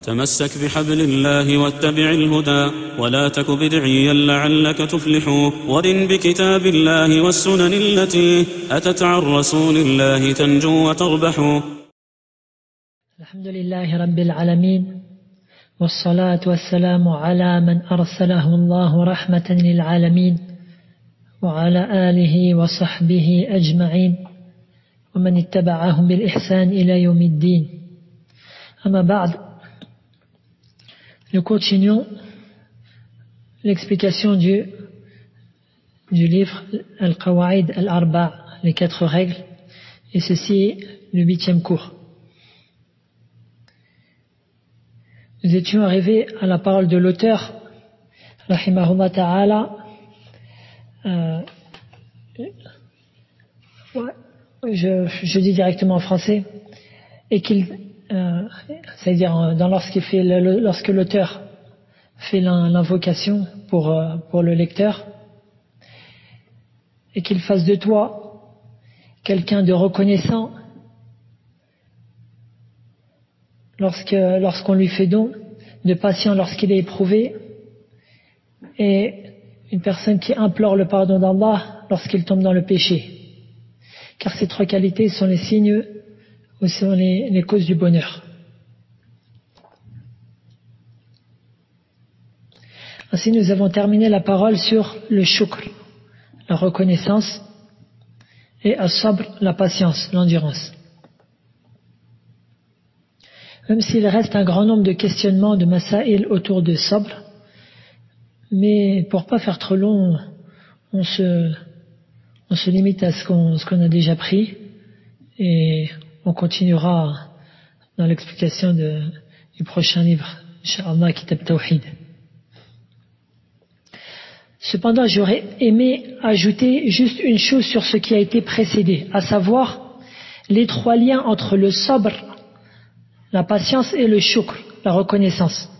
تمسك بحبل الله واتبع الهدى ولا تك بدعيا لعلك تفلح ورن بكتاب الله والسنن التي أتت عن رسول الله تنجو وتربح. الحمد لله رب العالمين والصلاة والسلام على من أرسله الله رحمة للعالمين وعلى آله وصحبه أجمعين ومن اتبعهم بالإحسان إلى يوم الدين. أما بعد, nous continuons l'explication du livre Al-Qawaid Al-Arba', les 4 règles, et ceci est le 8e cours. Nous étions arrivés à la parole de l'auteur, rahimahullah ta'ala, je dis directement en français, et c'est-à-dire lorsque l'auteur fait l'invocation pour le lecteur, et qu'il fasse de toi quelqu'un de reconnaissant lorsqu'on lui fait don, de patient lorsqu'il est éprouvé, et une personne qui implore le pardon d'Allah lorsqu'il tombe dans le péché. Car ces 3 qualités sont les signes ou sont les causes du bonheur. Ainsi, nous avons terminé la parole sur le shukr, la reconnaissance, et as-sabr, la patience, l'endurance. Même s'il reste un grand nombre de questionnements, de masaïl autour de sabr, mais pour pas faire trop long, on se limite à ce qu'on a déjà pris, et on continuera dans l'explication du prochain livre, Inch'Allah, Kitab Tawhid. Cependant, j'aurais aimé ajouter juste une chose sur ce qui a été précédé, à savoir les 3 liens entre le sabr, la patience, et le shukr, la reconnaissance.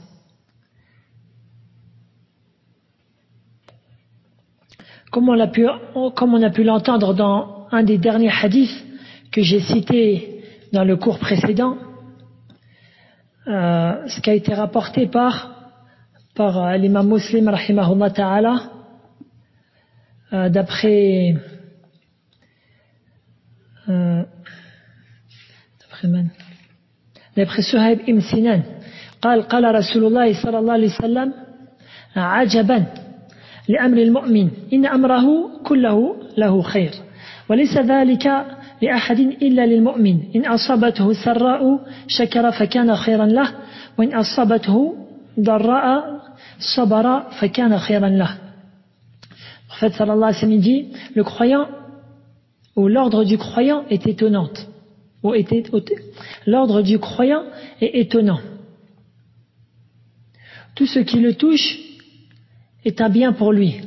Comme on a pu l'entendre dans un des derniers hadiths que j'ai cité dans le cours précédent, ce qui a été rapporté par l'imam Muslim rahimahullah ta'ala, d'après Suhaib ibn Sinan, قال رسول الله صلى الله عليه وسلم عجبا لأمر المؤمن إن أمره كله له خير وليس ذلك لأحد إلا للمؤمن إن أصابته سراء شكر فكان خيرا له وإن أصابته ضراء صبر فكان خيرا له. Le prophète sallallahu alayhi wa sallam dit, le croyant ou l'ordre du croyant est étonnante. L'ordre du croyant est étonnant. Tout ce qui le touche est un bien pour lui.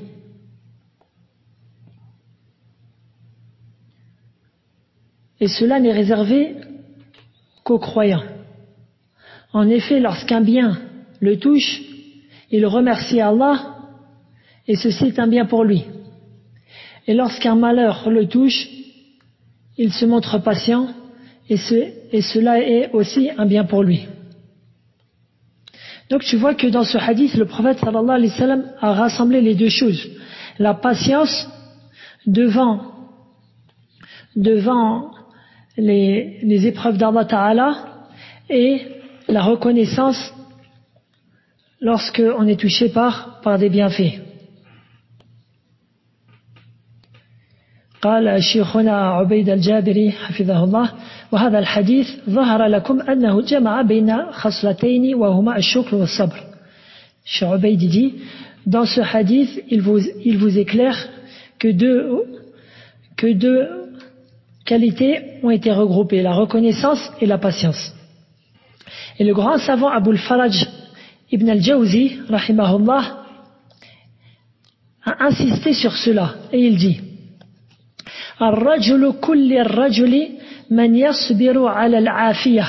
Et cela n'est réservé qu'aux croyants. En effet, lorsqu'un bien le touche, il remercie Allah, et ceci est un bien pour lui. Et lorsqu'un malheur le touche, il se montre patient, et cela est aussi un bien pour lui. Donc tu vois que dans ce hadith, le prophète sallallahu alayhi wa sallam a rassemblé les 2 choses. La patience devant les épreuves d'Allah Ta'ala, et la reconnaissance lorsqu'on est touché par des bienfaits. قال شيخنا عبيد الجابري حفظه الله وهذا الحديث ظهر لكم أنه جمع بين خصلتين وهما الشكر والصبر. Cheikh Ubayd dit, dans ce hadith, il vous éclaire que deux qualités ont été regroupées, la reconnaissance et la patience. Et le grand savant Abu al-Faraj ibn al-Jawzi rahimahullah a insisté sur cela, et il dit: الرجل كل الرجل من يصبر على العافية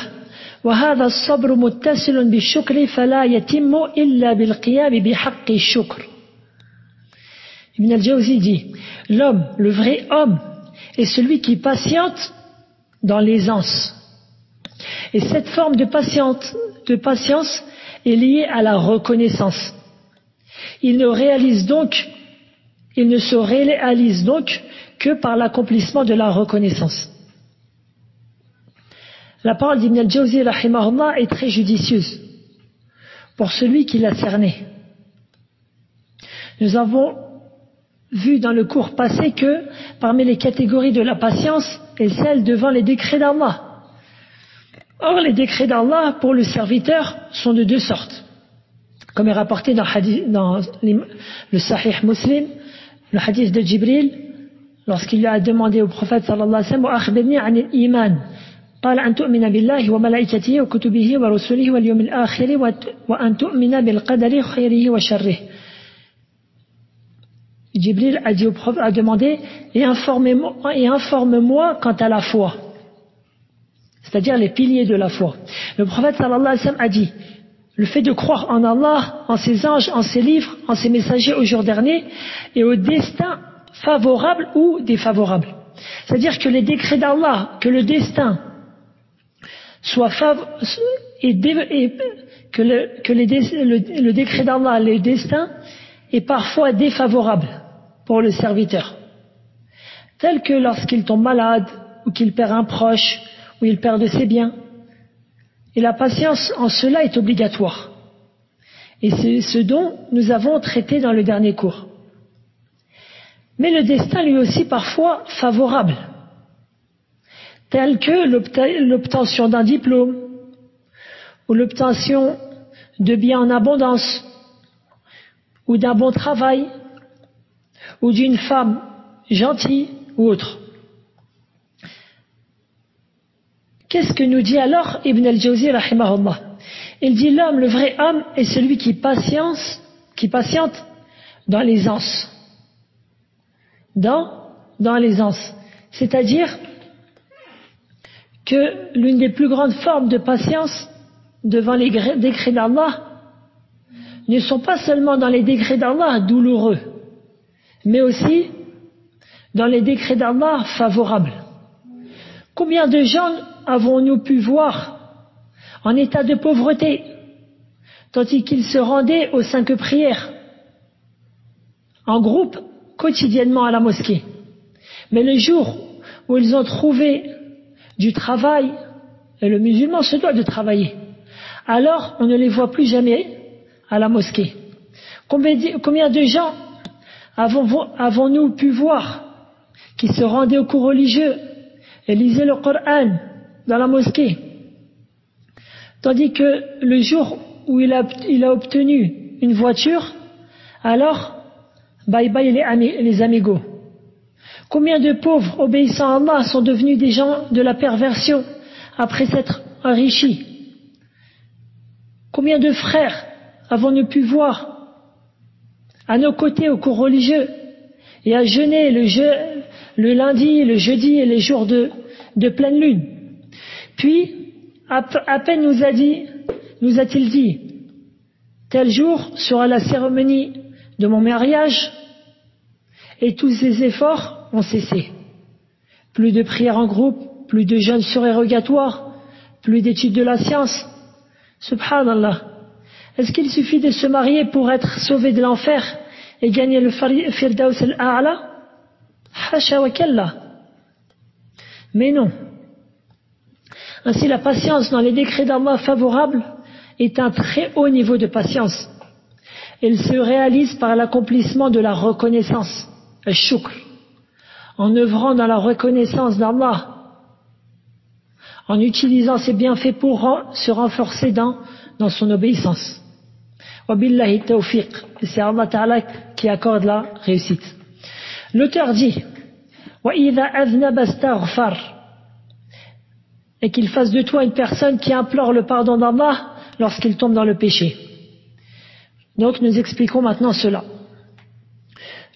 وهذا الصبر متصل بالشكر فلا يتم إلا بالقيام بحق الشكر. Ibn al-Jawzi dit, l'homme, le vrai homme, est celui qui patiente dans l'aisance. Et cette forme de patience est liée à la reconnaissance. Il ne se réalise donc que par l'accomplissement de la reconnaissance. La parole d'Ibn al-Jawzi rahimahullah est très judicieuse pour celui qui l'a cerné. Nous avons vu dans le cours passé que parmi les catégories de la patience est celle devant les décrets d'Allah. Or, les décrets d'Allah pour le serviteur sont de deux sortes. Comme est rapporté dans le Sahih Muslim, le hadith de Jibril, lorsqu'il lui a demandé au prophète sallallahu alayhi wa sallam, akhbirni anil iman. قال أن تؤمن بالله وملائكته وكتبه ورسله واليوم الآخر وأن تؤمن بالقدر خيره وشره. Jibril a demandé et informe-moi quant à la foi, c'est-à-dire les piliers de la foi. Le prophète sallallahu alayhi wa sallam a dit le fait de croire en Allah, en ses anges, en ses livres, en ses messagers au jour dernier et au destin favorable ou défavorable. C'est-à-dire que les décrets d'Allah, que le destin soit le décret d'Allah, le destin est parfois défavorable pour le serviteur, tel que lorsqu'il tombe malade ou qu'il perd un proche ou il perd de ses biens. Et la patience en cela est obligatoire, et c'est ce dont nous avons traité dans le dernier cours. Mais le destin lui aussi parfois favorable, tel que l'obtention d'un diplôme ou l'obtention de biens en abondance ou d'un bon travail ou d'une femme gentille ou autre. Qu'est-ce que nous dit alors Ibn al-Jawzi rahimahullah? Il dit le vrai homme est celui qui patiente dans l'aisance. Dans l'aisance. C'est-à-dire que l'une des plus grandes formes de patience devant les décrets d'Allah ne sont pas seulement dans les décrets d'Allah douloureux, mais aussi dans les décrets d'Allah favorables. Combien de gens avons-nous pu voir en état de pauvreté, tandis qu'ils se rendaient aux 5 prières, en groupe, quotidiennement à la mosquée. Mais le jour où ils ont trouvé du travail, et le musulman se doit de travailler, alors on ne les voit plus jamais à la mosquée. Combien de gens avons-nous pu voir qui se rendaient au cours religieux et lisaient le Coran dans la mosquée, tandis que le jour où il a obtenu une voiture, alors bye bye les amigos. Combien de pauvres obéissant à Allah sont devenus des gens de la perversion après s'être enrichis? Combien de frères avons-nous pu voir à nos côtés au cours religieux et à jeûner le lundi, le jeudi et les jours de pleine lune? Puis, à peine nous a-t-il dit, tel jour sera la cérémonie de mon mariage, et tous ces efforts ont cessé. Plus de prières en groupe, plus de jeûnes surérogatoires, plus d'études de la science. Subhanallah. Est-ce qu'il suffit de se marier pour être sauvé de l'enfer et gagner le Firdaus al-A'la? Hasha wa kalla. Mais non. Ainsi, la patience dans les décrets d'Allah favorables est un très haut niveau de patience. Elle se réalise par l'accomplissement de la reconnaissance, al-shukr, en œuvrant dans la reconnaissance d'Allah, en utilisant ses bienfaits pour se renforcer dans son obéissance. Wa billahi tawfiq. C'est Allah Ta'ala qui accorde la réussite. L'auteur dit wa idha aznaba astaghfar, et qu'il fasse de toi une personne qui implore le pardon d'Allah lorsqu'il tombe dans le péché. Donc nous expliquons maintenant cela.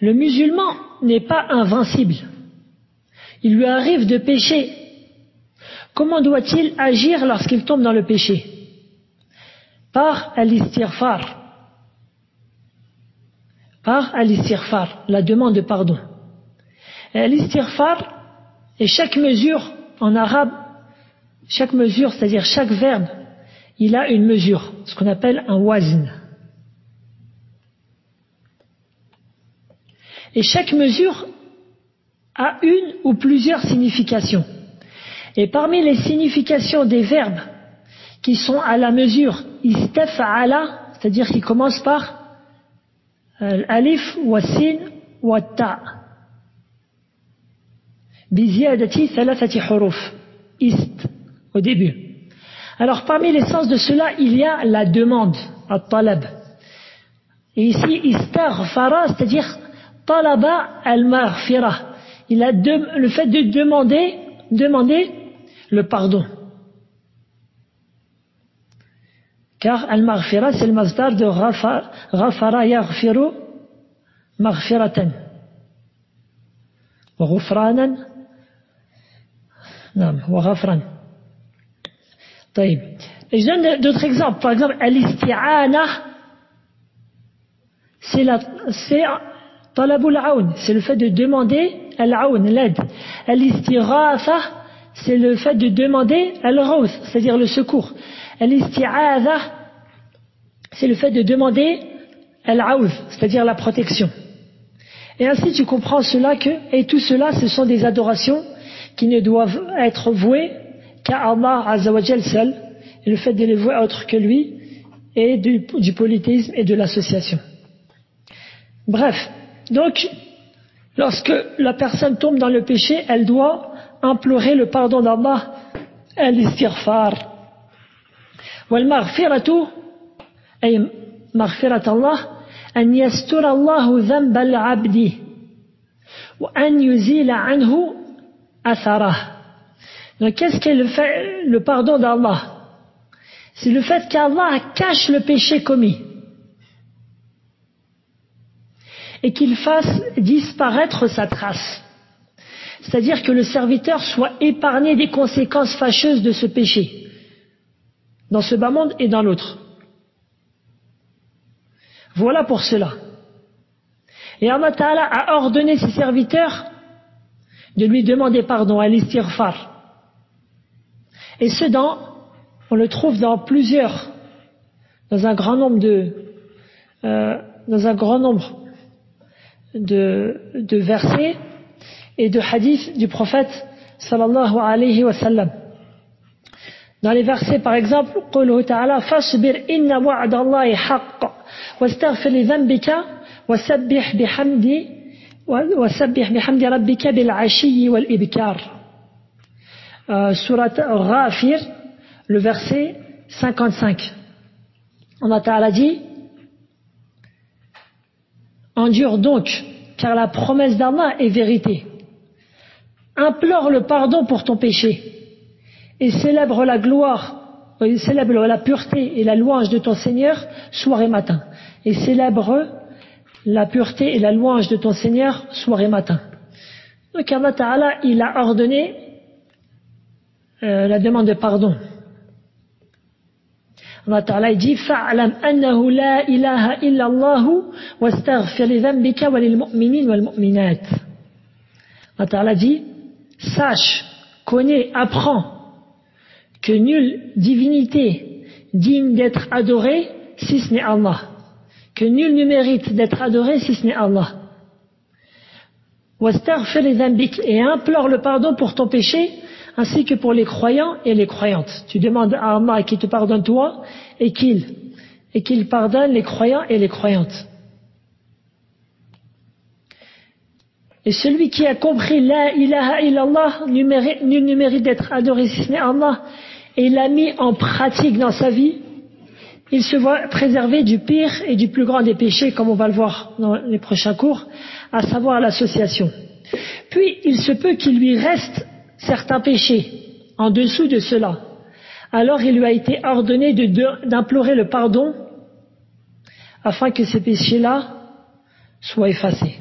Le musulman n'est pas invincible. Il lui arrive de pécher. Comment doit-il agir lorsqu'il tombe dans le péché? Par al-istighfar. Par al-istighfar, la demande de pardon. Et al-istighfar est chaque mesure en arabe chaque mesure, c'est-à-dire chaque verbe, il a une mesure, ce qu'on appelle un wazn. Et chaque mesure a une ou plusieurs significations. Et parmi les significations des verbes qui sont à la mesure istaf'ala, c'est-à-dire qui commencent par alif wa sin wa ta, biziyadati thalathati huruf, ist, au début. Alors parmi les sens de cela, il y a la demande, at-talab. Et ici, istaghfara, c'est-à-dire talaba al-maghfira. Il a le fait de demander le pardon. Car al-maghfira, c'est le masdar de ghafara yaghfiru maghfiratan. Wa ghufranan, wa ghafran. Et je donne d'autres exemples. Par exemple, al-isti'ana, c'est talabul aoun, c'est le fait de demander al-aoun, l'aide. Al-istighatha, c'est le fait de demander al-ghawth, c'est-à-dire le secours. Al-isti'adha, c'est le fait de demander al-aouz, c'est-à-dire la protection. Et ainsi tu comprends et tout cela, ce sont des adorations qui ne doivent être vouées qu'à Allah Azza wa Jal seul, et le fait de les vouer autre que lui, et du polythéisme et de l'association. Bref, donc, lorsque la personne tombe dans le péché, elle doit implorer le pardon d'Allah, al-istighfar. Wal-maghfiratu, ay maghfirat Allah, an yastura Allahu dhanba al-abdi, wa an yuzila anhu atharah. Donc, qu'est-ce qu'est le pardon d'Allah? C'est le fait qu'Allah cache le péché commis et qu'il fasse disparaître sa trace. C'est-à-dire que le serviteur soit épargné des conséquences fâcheuses de ce péché, dans ce bas monde et dans l'autre. Voilà pour cela. Et Allah Ta'ala a ordonné ses serviteurs de lui demander pardon, à l'istighfar. Et on le trouve dans un grand nombre de versets et de hadiths du prophète sallallahu alayhi wa sallam. Dans les versets par exemple, قوله تعالى فاصبر إن وعد الله حق واستغفر لذنبك وسبح بحمد ربك بالعشي والإبكار. Surat Ghafir, le verset 55. Allah Ta'ala dit: endure donc, car la promesse d'Allah est vérité. Implore le pardon pour ton péché et célèbre la pureté et la louange de ton Seigneur soir et matin. Et célèbre la pureté et la louange de ton Seigneur soir et matin. Donc Allah Ta'ala, il a ordonné la demande de pardon. Allah Ta'ala dit: fa'alam annahu la ilaha illa Allah wastaghfir li dhanbika wa lil mu'minin wal mu'minat. Allah Ta'ala dit: sache, connais, apprends que nulle divinité digne d'être adorée si ce n'est Allah, que nul ne mérite d'être adoré si ce n'est Allah. Wastaghfir li dhanbik, et implore le pardon pour ton péché ainsi que pour les croyants et les croyantes. Tu demandes à Allah qu'il te pardonne toi et qu'il pardonne les croyants et les croyantes. Et celui qui a compris la ilaha illallah, nul ne mérite d'être adoré si ce n'est Allah, et l'a mis en pratique dans sa vie, il se voit préservé du pire et du plus grand des péchés, comme on va le voir dans les prochains cours, à savoir l'association. Puis il se peut qu'il lui reste certains péchés en dessous de cela. Alors il lui a été ordonné d'implorer le pardon afin que ces péchés-là soient effacés.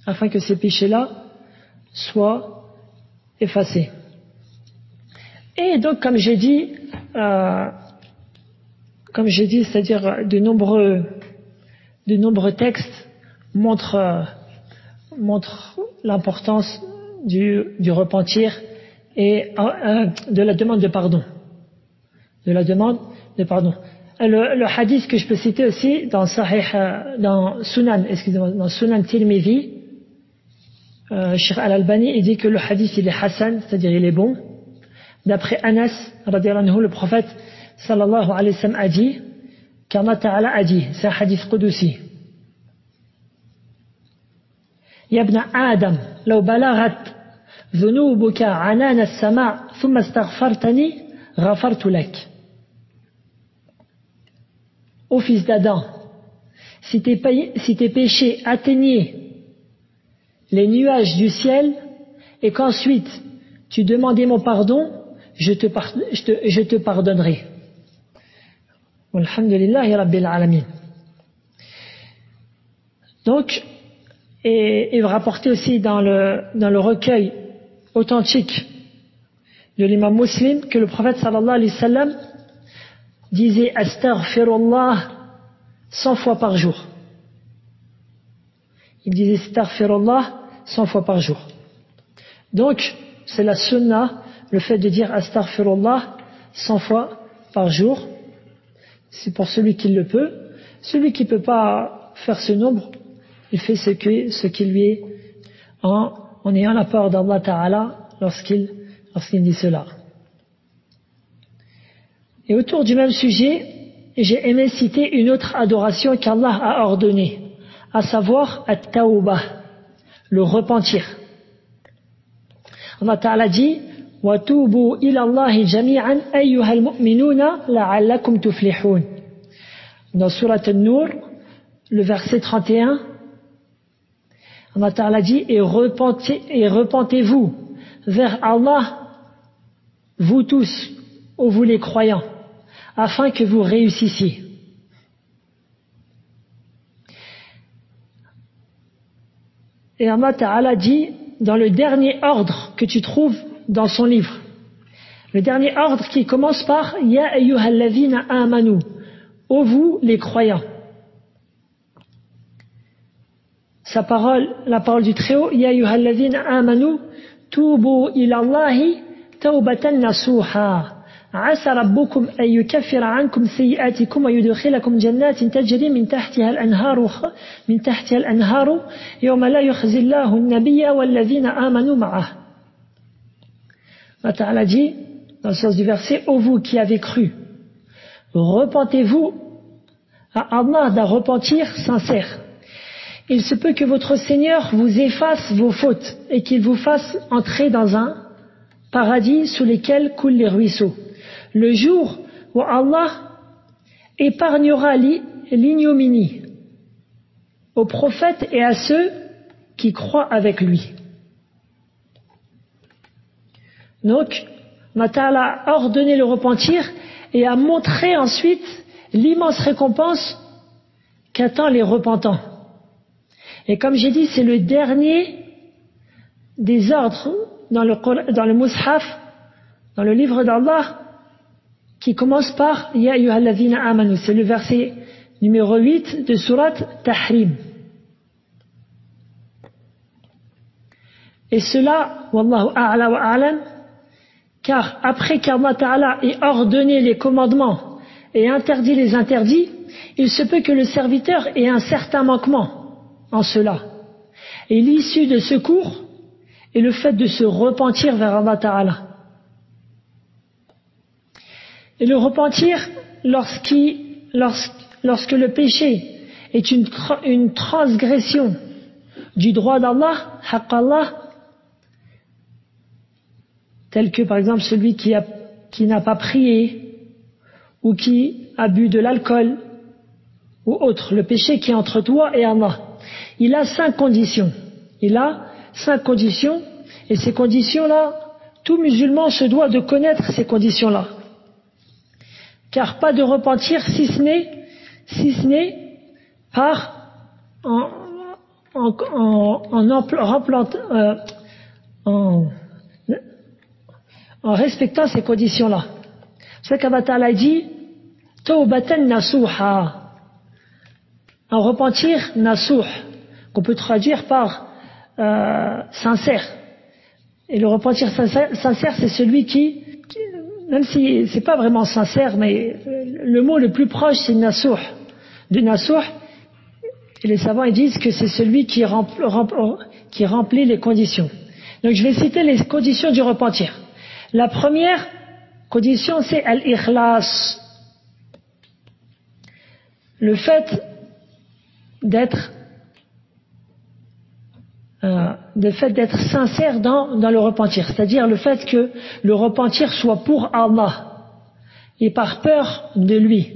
Afin que ces péchés-là soient effacés. Et donc, comme j'ai dit, c'est-à-dire de nombreux textes montrent l'importance du repentir et de la demande de pardon. De la demande de pardon. Le hadith que je peux citer aussi dans Sunan Tirmidhi, Cheikh Al-Albani, il dit que le hadith il est Hassan, c'est-à-dire il est bon. D'après Anas, radiyallahu anhu, le prophète sallallahu alayhi wa sallam a dit, qu'Allah Ta'ala a dit, c'est un hadith qudusi. Ya ibn Adam, law balagat dhunubuka anana as-sama' thumma astaghfartani, ghafartu lak. Ô fils d'Adam, si tes péchés atteignaient les nuages du ciel et qu'ensuite tu demandais mon pardon, je te pardonnerai. Alhamdulillahi Rabbil Alamin. Donc, et rapporté aussi dans le recueil authentique de l'imam Muslim que le prophète sallallahu alayhi wa sallam disait astaghfirullah 100 fois par jour. Il disait astaghfirullah 100 fois par jour. Donc, c'est la sunna, le fait de dire astaghfirullah 100 fois par jour. C'est pour celui qui le peut. Celui qui ne peut pas faire ce nombre, il fait ce qui lui est en ayant la peur d'Allah Ta'ala lorsqu'il dit cela. Et autour du même sujet, j'ai aimé citer une autre adoration qu'Allah a ordonnée, à savoir at-tawbah, le repentir. Allah Ta'ala dit wa tubu ila Allahi jami'an ayyuhal mu'minuna la'allakum tuflihun. Dans Surat An-Nur, le verset 31, Allah Ta'ala dit et repentez-vous vers Allah, vous tous, ô vous les croyants, afin que vous réussissiez. Et Allah Ta'ala dit dans le dernier ordre que tu trouves dans son livre, le dernier ordre qui commence par Ya ayyuhalladhina amanu, ô vous les croyants. Sa parole, la parole du Très-Haut, Ya ayyuhalladhina amanu, tubu ila Allahi tawbatan nasuha. عسى ربكم أن يكفر عنكم سيئاتكم ويدخلكم جنات تجري من تحتها الأنهار يوم لا يخزي الله النبي والذين آمنوا معه. Allah Ta'ala dit dans le sens du verset, ô vous qui avez cru, repentez-vous à Allah d'un repentir sincère. Il se peut que votre Seigneur vous efface vos fautes et qu'il vous fasse entrer dans un paradis sous lesquels coulent les ruisseaux. Le jour où Allah épargnera l'ignominie aux prophètes et à ceux qui croient avec lui. Donc, Allah Ta'ala a ordonné le repentir et a montré ensuite l'immense récompense qu'attend les repentants. Et comme j'ai dit, c'est le dernier des ordres dans le Mushaf, dans le livre d'Allah, qui commence par Ya ayyuhalladhina amanu. C'est le verset numéro 8 de Surat Tahrim. Et cela, Wallahu a'la wa a'lam, car après qu'Allah Ta'ala ait ordonné les commandements et interdit les interdits, il se peut que le serviteur ait un certain manquement en cela. Et l'issue de secours est le fait de se repentir vers Allah Ta'ala. Et le repentir, lorsque le péché est une transgression du droit d'Allah, haqq Allah, tel que par exemple celui qui n'a pas prié ou qui a bu de l'alcool ou autre, le péché qui est entre toi et Allah. Il a 5 conditions. Il a 5 conditions et ces conditions-là, tout musulman se doit de connaître ces conditions-là. Car pas de repentir si ce n'est par en respectant ces conditions-là. C'est ce qu'Allah Ta'ala dit Tawbatan nasuha, un repentir nasuh, qu'on peut traduire par sincère. Et le repentir sincère, c'est celui qui, même si c'est pas vraiment sincère, mais le mot le plus proche, c'est nasuh. Du nasuh, et les savants ils disent que c'est celui qui remplit les conditions. Donc je vais citer les conditions du repentir. La première condition, c'est al-ikhlas. Le fait d'être sincère dans le repentir, c'est-à-dire le fait que le repentir soit pour Allah et par peur de lui.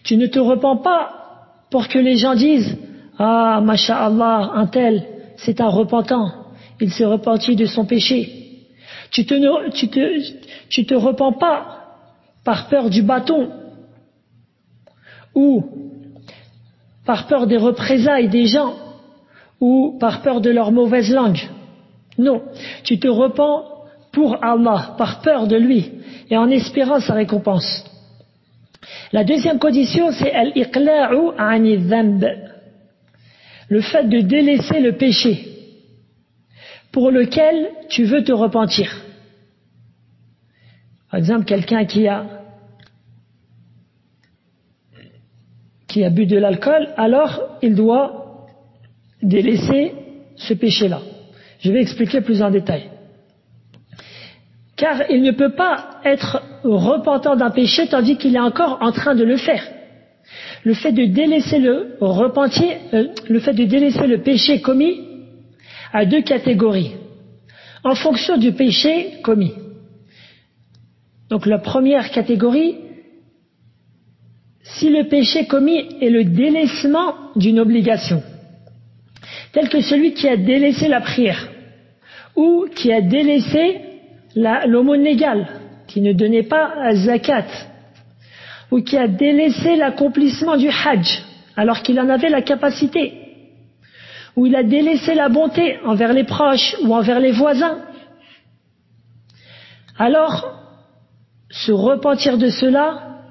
Tu ne te repens pas pour que les gens disent « Ah, masha'Allah, un tel, c'est un repentant, il s'est repenti de son péché. » Tu te repens pas par peur du bâton ou par peur des représailles des gens ou par peur de leur mauvaise langue. Non, tu te repens pour Allah, par peur de lui et en espérant sa récompense. La deuxième condition, c'est al-iqla'u 'ani dhanb, le fait de délaisser le péché pour lequel tu veux te repentir. Par exemple, quelqu'un qui a bu de l'alcool, alors il doit délaisser ce péché-là. Je vais expliquer plus en détail. Car il ne peut pas être repentant d'un péché tandis qu'il est encore en train de le faire. Le fait de délaisser le fait de délaisser le péché commis a deux catégories, en fonction du péché commis. Donc la première catégorie, si le péché commis est le délaissement d'une obligation, tel que celui qui a délaissé la prière, ou qui a délaissé l'aumône légale, qui ne donnait pas zakat, ou qui a délaissé l'accomplissement du hajj, alors qu'il en avait la capacité, ou il a délaissé la bonté envers les proches ou envers les voisins. Alors, se repentir de cela,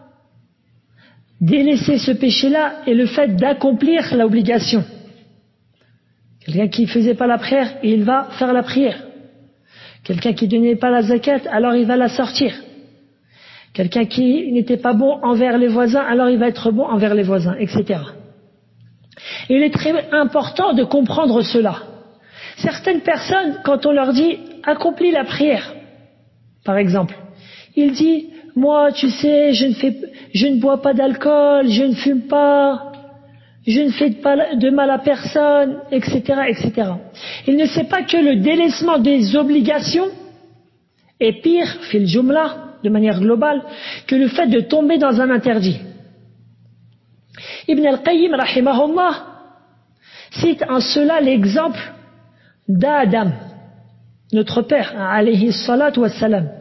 délaisser ce péché-là est le fait d'accomplir l'obligation. Quelqu'un qui ne faisait pas la prière, il va faire la prière. Quelqu'un qui ne donnait pas la zakat, alors il va la sortir. Quelqu'un qui n'était pas bon envers les voisins, alors il va être bon envers les voisins, etc. Et il est très important de comprendre cela. Certaines personnes, quand on leur dit « accomplis la prière », par exemple, il dit « moi, tu sais, je ne bois pas d'alcool, je ne fume pas, je ne fais pas de mal à personne, etc., etc. » Il ne sait pas que le délaissement des obligations est pire, fil jumla, de manière globale, que le fait de tomber dans un interdit. Ibn al-Qayyim, rahimahullah, cite en cela l'exemple d'Adam, notre père, alayhi salatu wassalam,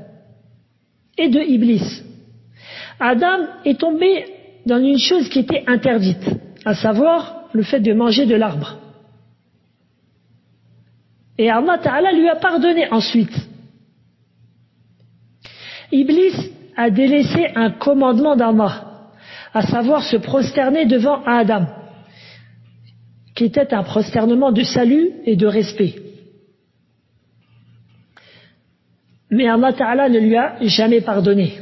et de Iblis. Adam est tombé dans une chose qui était interdite, à savoir le fait de manger de l'arbre. Et Allah Ta'ala lui a pardonné ensuite. Iblis a délaissé un commandement d'Allah, à savoir se prosterner devant Adam, qui était un prosternement de salut et de respect. Mais Allah Ta'ala ne lui a jamais pardonné.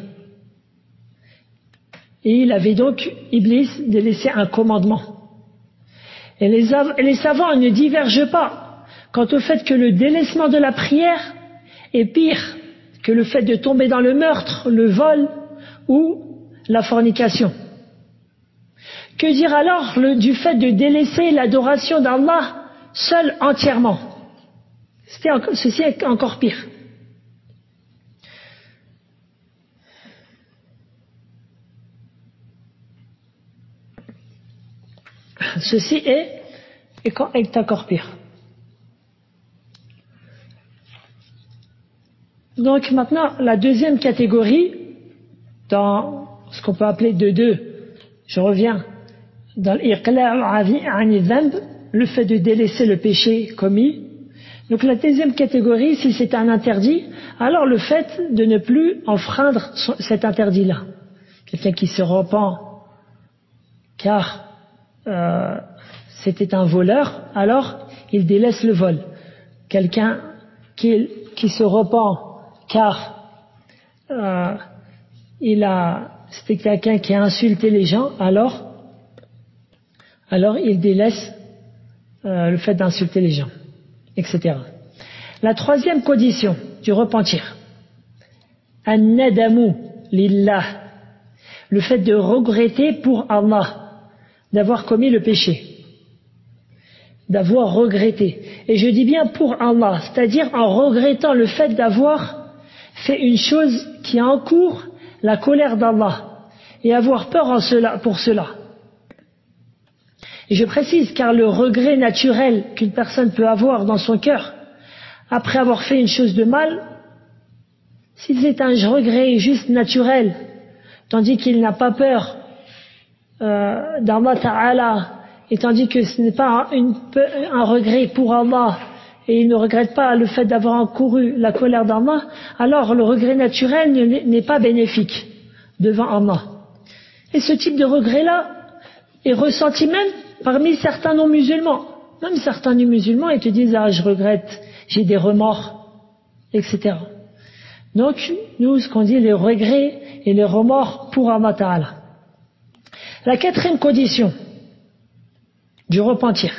Et il avait donc, Iblis, délaissé un commandement. Et les savants ne divergent pas quant au fait que le délaissement de la prière est pire que le fait de tomber dans le meurtre, le vol ou la fornication. Que dire alors du fait de délaisser l'adoration d'Allah seul entièrement? Ceci est encore pire. Ceci est encore pire. Donc maintenant, la deuxième catégorie, dans ce qu'on peut appeler de deux, je reviens, dans le fait de délaisser le péché commis. Donc la deuxième catégorie, si c'est un interdit, alors le fait de ne plus enfreindre cet interdit-là. Quelqu'un qui se repent car c'était un voleur, alors il délaisse le vol. quelqu'un qui se repent car c'était quelqu'un qui a insulté les gens, alors il délaisse le fait d'insulter les gens, etc. La troisième condition du repentir, an-nadamu lillah, le fait de regretter pour Allah d'avoir commis le péché, d'avoir regretté. Et je dis bien pour Allah, c'est-à-dire en regrettant le fait d'avoir fait une chose qui encourt la colère d'Allah et avoir peur pour cela. Et je précise, car le regret naturel qu'une personne peut avoir dans son cœur après avoir fait une chose de mal, si c'est un regret juste naturel, tandis qu'il n'a pas peur d'Allah Ta'ala, et tandis que ce n'est pas un regret pour Allah, et il ne regrette pas le fait d'avoir encouru la colère d'Allah, alors le regret naturel n'est pas bénéfique devant Allah. Et ce type de regret-là est ressenti même parmi certains non-musulmans. Même certains non-musulmans, ils te disent « Ah, je regrette, j'ai des remords, etc. » Donc, nous, ce qu'on dit, les regrets et les remords pour Allah Ta'ala. La quatrième condition du repentir.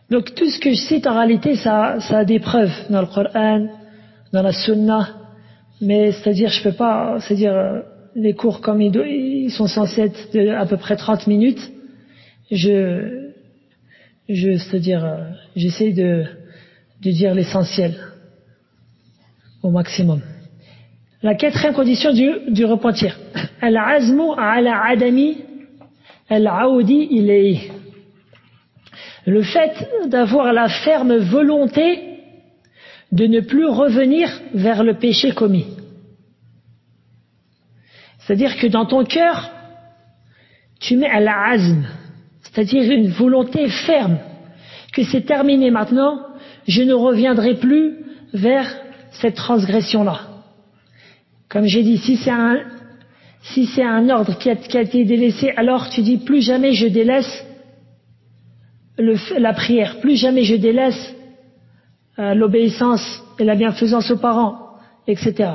Donc, tout ce que je cite, en réalité, ça a des preuves dans le Coran, dans la Sunna, mais c'est-à-dire, je peux pas, c'est-à-dire, les cours comme ils sont censés être de à peu près 30 minutes, c'est-à-dire, j'essaie de dire l'essentiel au maximum. La quatrième condition du repentir. Al-azmu ala adami al-audi ilayhi. Le fait d'avoir la ferme volonté de ne plus revenir vers le péché commis. C'est-à-dire que dans ton cœur, tu mets al-azm, c'est-à-dire une volonté ferme, que c'est terminé maintenant, je ne reviendrai plus vers cette transgression-là. Comme j'ai dit, si c'est un ordre qui a été délaissé, alors tu dis plus jamais je délaisse la prière, plus jamais je délaisse l'obéissance et la bienfaisance aux parents, etc.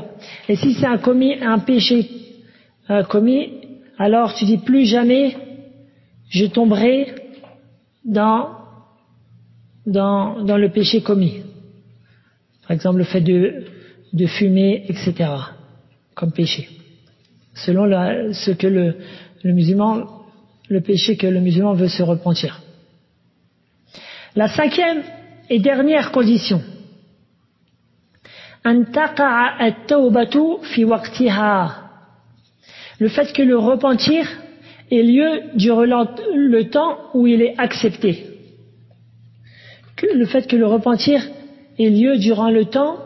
Et si c'est un péché commis, alors tu dis plus jamais je tomberai dans le péché commis. Par exemple, le fait de fumer, etc. comme péché. Selon ce que le péché que le musulman veut se repentir. La cinquième et dernière condition. An taqa'a at-tawbatu fi waqtiha. Le fait que le repentir ait lieu durant le temps où il est accepté. Le fait que le repentir ait lieu durant le temps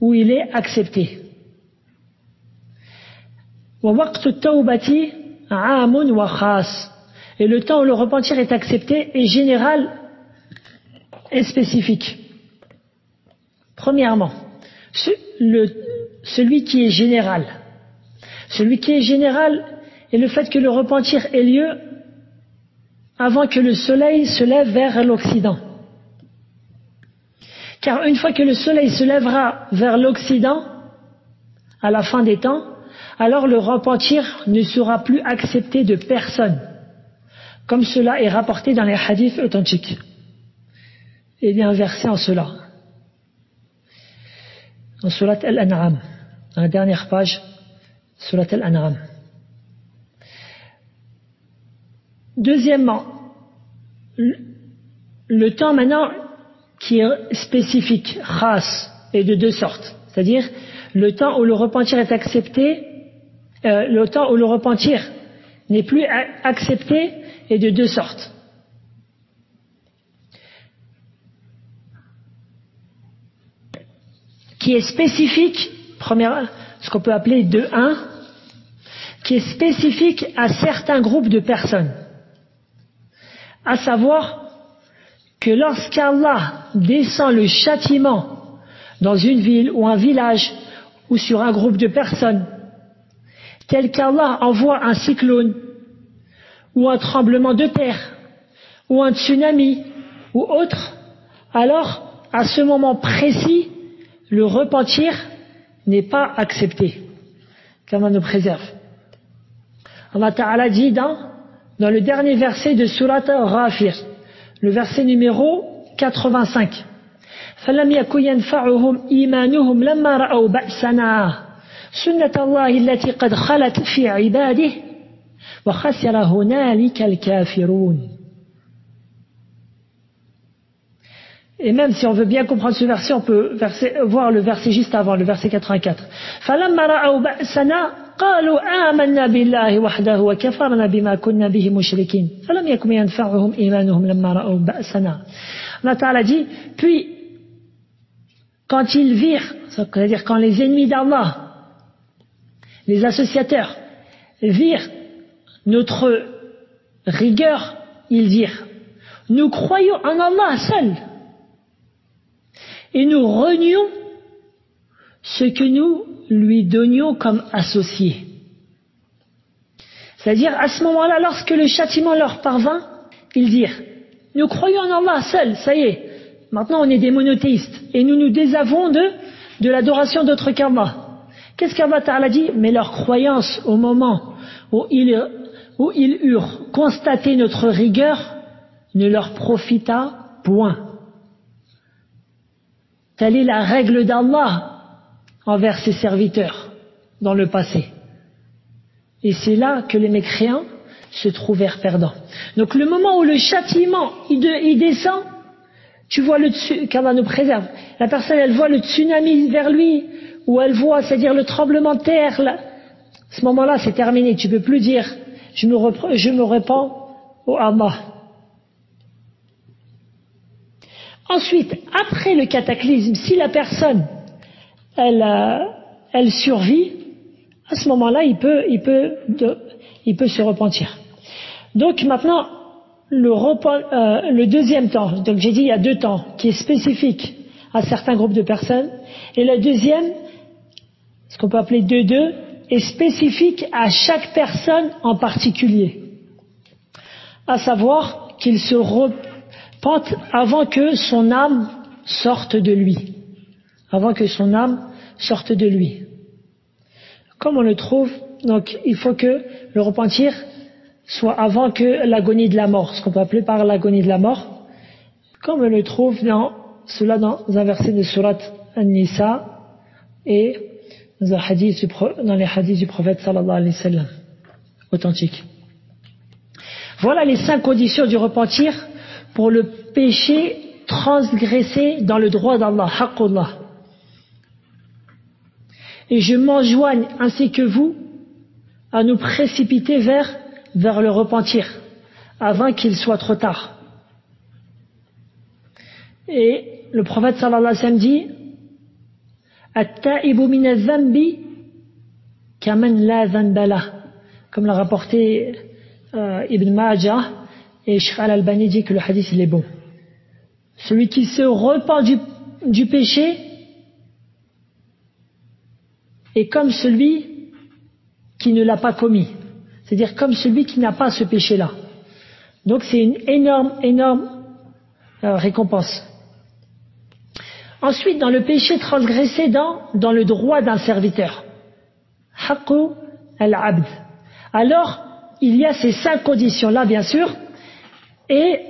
où il est accepté. Wa waqtu at-tawbati 'amun wa khas. Et le temps où le repentir est accepté est général et spécifique. Premièrement, celui qui est général. Celui qui est général est le fait que le repentir ait lieu avant que le soleil se lève vers l'Occident. Car une fois que le soleil se lèvera vers l'Occident, à la fin des temps, alors le repentir ne sera plus accepté de personne, comme cela est rapporté dans les hadiths authentiques. Il y a un verset en cela. Dans Surat Al-An'am, dans la dernière page, Surat Al-An'am. Deuxièmement, le temps maintenant qui est spécifique, khas, est de deux sortes. C'est-à-dire, le temps où le repentir est accepté, le temps où le repentir n'est plus accepté est de deux sortes. Qui est spécifique, ce qu'on peut appeler 2-1, qui est spécifique à certains groupes de personnes. À savoir que lorsqu'Allah descend le châtiment dans une ville ou un village ou sur un groupe de personnes, tel qu'Allah envoie un cyclone ou un tremblement de terre ou un tsunami ou autre, alors à ce moment précis, le repentir n'est pas accepté. Qu'Allah nous préserve. Allah Ta'ala dit dans le dernier verset de Surat Ghafir, le verset numéro 85. فَلَمْ يَكُنْ يَنْفَعُهُمْ إِيمَانُهُمْ لَمَّا رَأَوْا بَأْسَنَا سُنَّةَ اللَّهِ الَّتِي قَدْ خَلَتْ فِي عِبَادِهِ وَخَسِرَ هُنَالِكَ الْكَافِرُونَ. Et même si on veut bien comprendre ce verset, on peut voir le verset juste avant, le verset 84. فَلَمَّا رَأَوْا بَأْسَنَا قالوا آمنا بالله وحده وكفرنا بما كنا به مشركين فلم يكن ينفعهم إيمانهم لما رأوا بأسنا. Allah Ta'ala dit, puis quand ils virent, c'est-à-dire quand les ennemis d'Allah, les associateurs, virent notre rigueur, ils dirent, nous croyons en Allah seul et nous renions ce que nous lui donnions comme associé. C'est-à-dire, à ce moment-là, lorsque le châtiment leur parvint, ils dirent, nous croyons en Allah seul, ça y est, maintenant on est des monothéistes, et nous nous désavouons de l'adoration d'autre qu'Allah. Qu'est-ce qu'Allah Ta'ala dit? Mais leur croyance au moment où ils eurent constaté notre rigueur ne leur profita point. Telle est la règle d'Allah envers ses serviteurs dans le passé. Et c'est là que les mécréants se trouvèrent perdants. Donc le moment où le châtiment il descend, tu vois qu'Allah nous préserve. La personne elle voit le tsunami vers lui, ou elle voit, c'est-à-dire le tremblement de terre. Là. À ce moment-là, c'est terminé. Tu ne peux plus dire je me répands au Allah. Ensuite, après le cataclysme, si la personne elle survit, à ce moment-là, il peut se repentir. Donc maintenant, le deuxième temps, donc j'ai dit il y a deux temps, qui est spécifique à certains groupes de personnes, et le deuxième, ce qu'on peut appeler 2-2, est spécifique à chaque personne en particulier. À savoir qu'il se repente avant que son âme sorte de lui. Avant que son âme sorte de lui. Comme on le trouve, donc il faut que le repentir soit avant que l'agonie de la mort, ce qu'on peut appeler par l'agonie de la mort, comme on le trouve dans un verset de Surat An-Nisa et dans les hadiths du prophète sallallahu alayhi wa sallam, authentiques. Voilà les 5 conditions du repentir pour le péché transgressé dans le droit d'Allah, haqqullah. Et je m'enjoigne ainsi que vous à nous précipiter vers le repentir avant qu'il soit trop tard. Et le prophète sallallahu alayhi wa sallam dit At-ta'ibu min adh-dhanbi kaman la dhanba lah, comme l'a rapporté Ibn Majah, et Sheikh Al-Albani dit que le hadith il est bon. Celui qui se repent du péché est comme celui qui ne l'a pas commis. C'est-à-dire comme celui qui n'a pas ce péché-là. Donc c'est une énorme récompense. Ensuite, dans le péché transgressé dans le droit d'un serviteur. Haqqu al-abd. Alors, il y a ces 5 conditions-là, bien sûr, et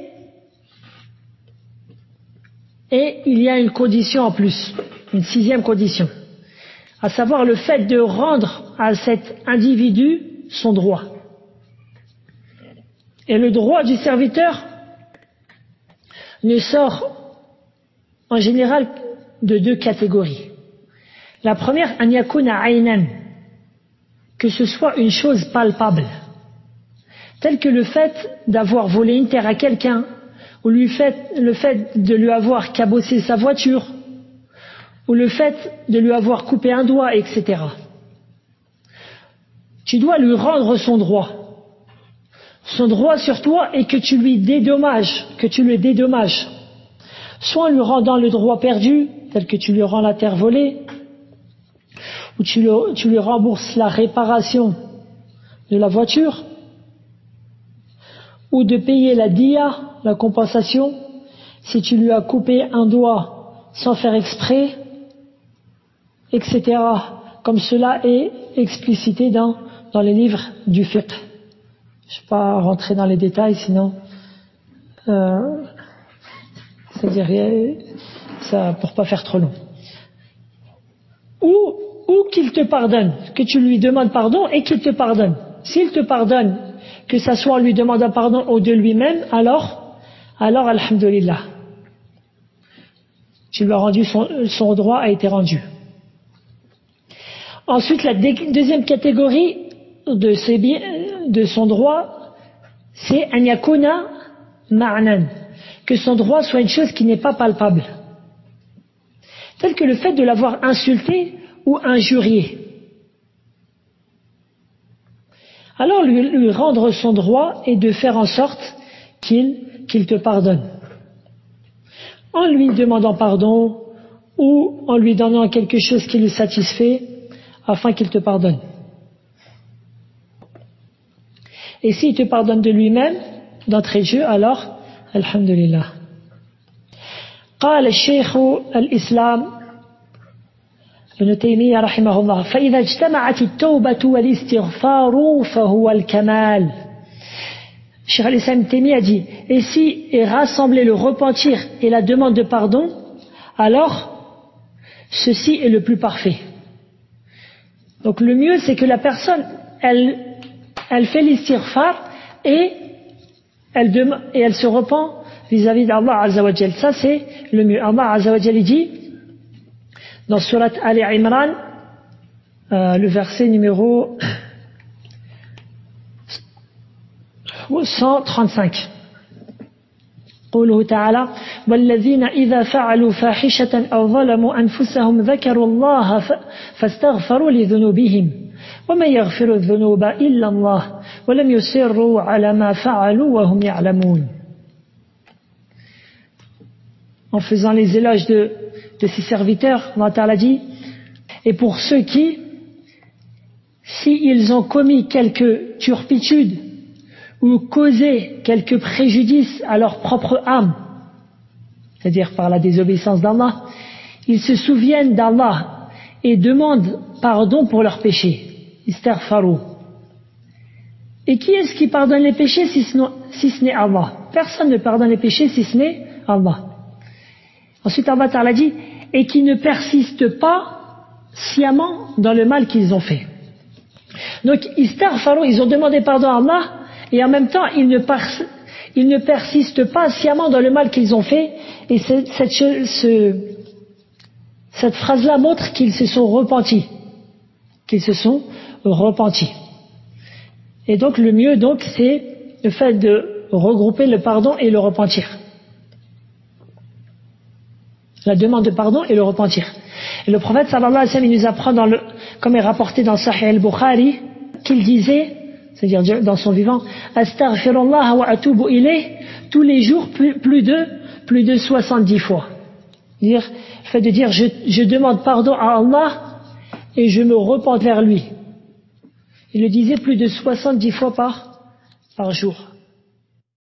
il y a une condition en plus, une 6e condition, à savoir le fait de rendre à cet individu son droit. Et le droit du serviteur ne sort en général de 2 catégories. La première, an yakuna aynan, que ce soit une chose palpable, telle que le fait d'avoir volé une terre à quelqu'un, ou le fait de lui avoir cabossé sa voiture, ou le fait de lui avoir coupé un doigt, etc. Tu dois lui rendre son droit. Son droit sur toi est que tu lui dédommages, soit en lui rendant le droit perdu, tel que tu lui rends la terre volée, ou tu lui rembourses la réparation de la voiture, ou de payer la diya, la compensation, si tu lui as coupé un doigt sans faire exprès, etc. Comme cela est explicité dans les livres du fiqh. Je ne vais pas rentrer dans les détails, sinon, c'est-à-dire, ça, pour pas faire trop long. Ou qu'il te pardonne, que tu lui demandes pardon et qu'il te pardonne. S'il te pardonne, que ça soit en lui demandant pardon ou de lui-même, alors, alhamdulillah. Tu lui as rendu son droit a été rendu. Ensuite, la deuxième catégorie de son droit, c'est an yakuna ma'nan, que son droit soit une chose qui n'est pas palpable. Tel que le fait de l'avoir insulté ou injurié. Alors lui rendre son droit et de faire en sorte qu'il te pardonne. En lui demandant pardon ou en lui donnant quelque chose qui le satisfait afin qu'il te pardonne. Et s'il te pardonne de lui-même, d'entrée de jeu, alors, alhamdulillah. قال الشيخ الإسلام ابن تيمية رحمه الله فإذا اجتمعت التوبة والاستغفار فهو الكمال. Cheikh al-Islam Taymiyyah dit, et si est rassemblé le repentir et la demande de pardon, alors ceci est le plus parfait. Donc le mieux c'est que la personne elle fait l'istighfar et elle se repent vis-à-vis d'Allah Azza wa Jal. Ça c'est le mieux. Allah Azza wa Jal dit dans Surat Ali Imran, le verset numéro 135. قوله تعالى والذين إذا فعلوا فاحشة أو ظلموا أنفسهم ذكروا الله فاستغفروا لذنوبهم ومن يغفر الذنوب إلا الله ولم يصروا على ما فعلوا وهم يعلمون. En faisant les éloges de ses serviteurs, Allah Ta'ala dit, et pour ceux qui, s'ils ont commis quelque turpitude ou causé quelque préjudice à leur propre âme, c'est-à-dire par la désobéissance d'Allah, ils se souviennent d'Allah et demandent pardon pour leurs péchés. Istaghfaru. Et qui est-ce qui pardonne les péchés si ce n'est Allah? Personne ne pardonne les péchés si ce n'est Allah. Ensuite Allah Ta'ala dit, et qui ne persistent pas sciemment dans le mal qu'ils ont fait. Donc istaghfaru, ils ont demandé pardon à Allah, et en même temps, ils ne persistent pas sciemment dans le mal qu'ils ont fait. Et cette phrase-là montre qu'ils se sont repentis. Et donc, le mieux, c'est le fait de regrouper le pardon et le repentir. La demande de pardon et le repentir. Et le prophète, sallallahu alayhi wa sallam, il nous apprend comme est rapporté dans Sahih al-Bukhari, qu'il disait, c'est-à-dire dans son vivant, astaghfirullah wa atubu ilayh, tous les jours plus de 70 fois. Le fait de dire je demande pardon à Allah et je me repens vers lui. Il le disait plus de 70 fois par jour.